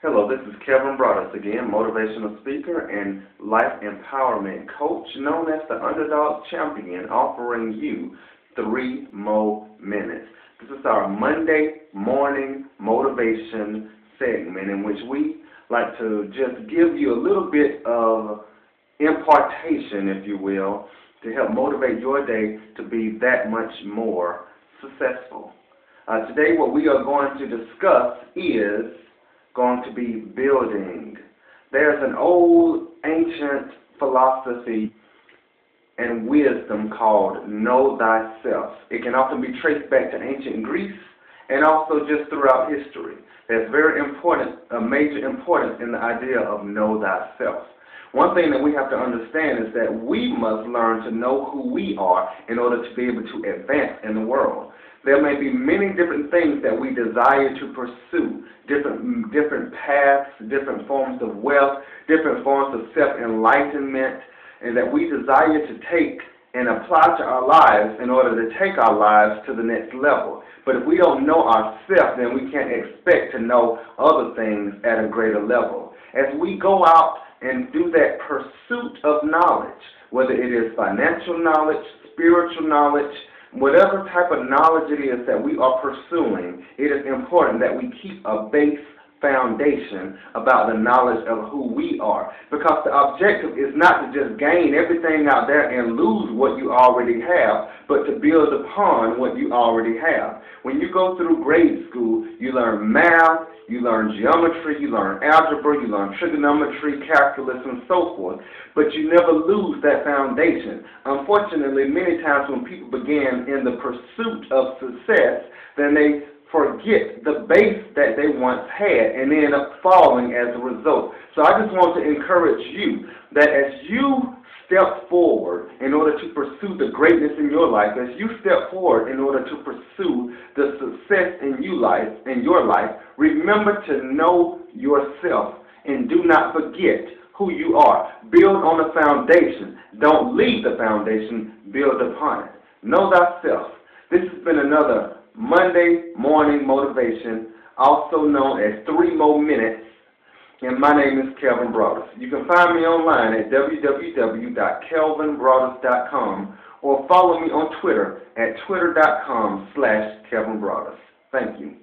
Hello, this is Kevin Broadus again, motivational speaker and life empowerment coach known as the Underdog Champion, offering you 3 more minutes. This is our Monday morning motivation segment in which we like to just give you a little bit of impartation, if you will, to help motivate your day to be that much more successful. Today what we are going to discuss is going to be building. There's an old ancient philosophy and wisdom called know thyself. It can often be traced back to ancient Greece and also just throughout history. There's very important, a major importance in the idea of know thyself. One thing that we have to understand is that we must learn to know who we are in order to be able to advance in the world. There may be many different things that we desire to pursue, different paths, different forms of wealth, different forms of self-enlightenment, and that we desire to take and apply to our lives in order to take our lives to the next level. But if we don't know ourselves, then we can't expect to know other things at a greater level. As we go out and do that pursuit of knowledge, whether it is financial knowledge, spiritual knowledge, whatever type of knowledge it is that we are pursuing, it is important that we keep a base foundation about the knowledge of who we are. Because the objective is not to just gain everything out there and lose what you already have, but to build upon what you already have. When you go through grade school, you learn math, you learn geometry, you learn algebra, you learn trigonometry, calculus, and so forth. But you never lose that foundation. Unfortunately, many times when people begin in the pursuit of success, then they forget the base that they once had and end up falling as a result. So I just want to encourage you that as you step forward in order to pursue the greatness in your life, as you step forward in order to pursue the success in your life, remember to know yourself and do not forget who you are. Build on a foundation. Don't leave the foundation. Build upon it. Know thyself. This has been another Monday morning motivation, also known as 3 more minutes, and my name is Kevin Broadus. You can find me online at www.kelvinbroadus.com or follow me on Twitter at twitter.com/Kevin Broadus. Thank you.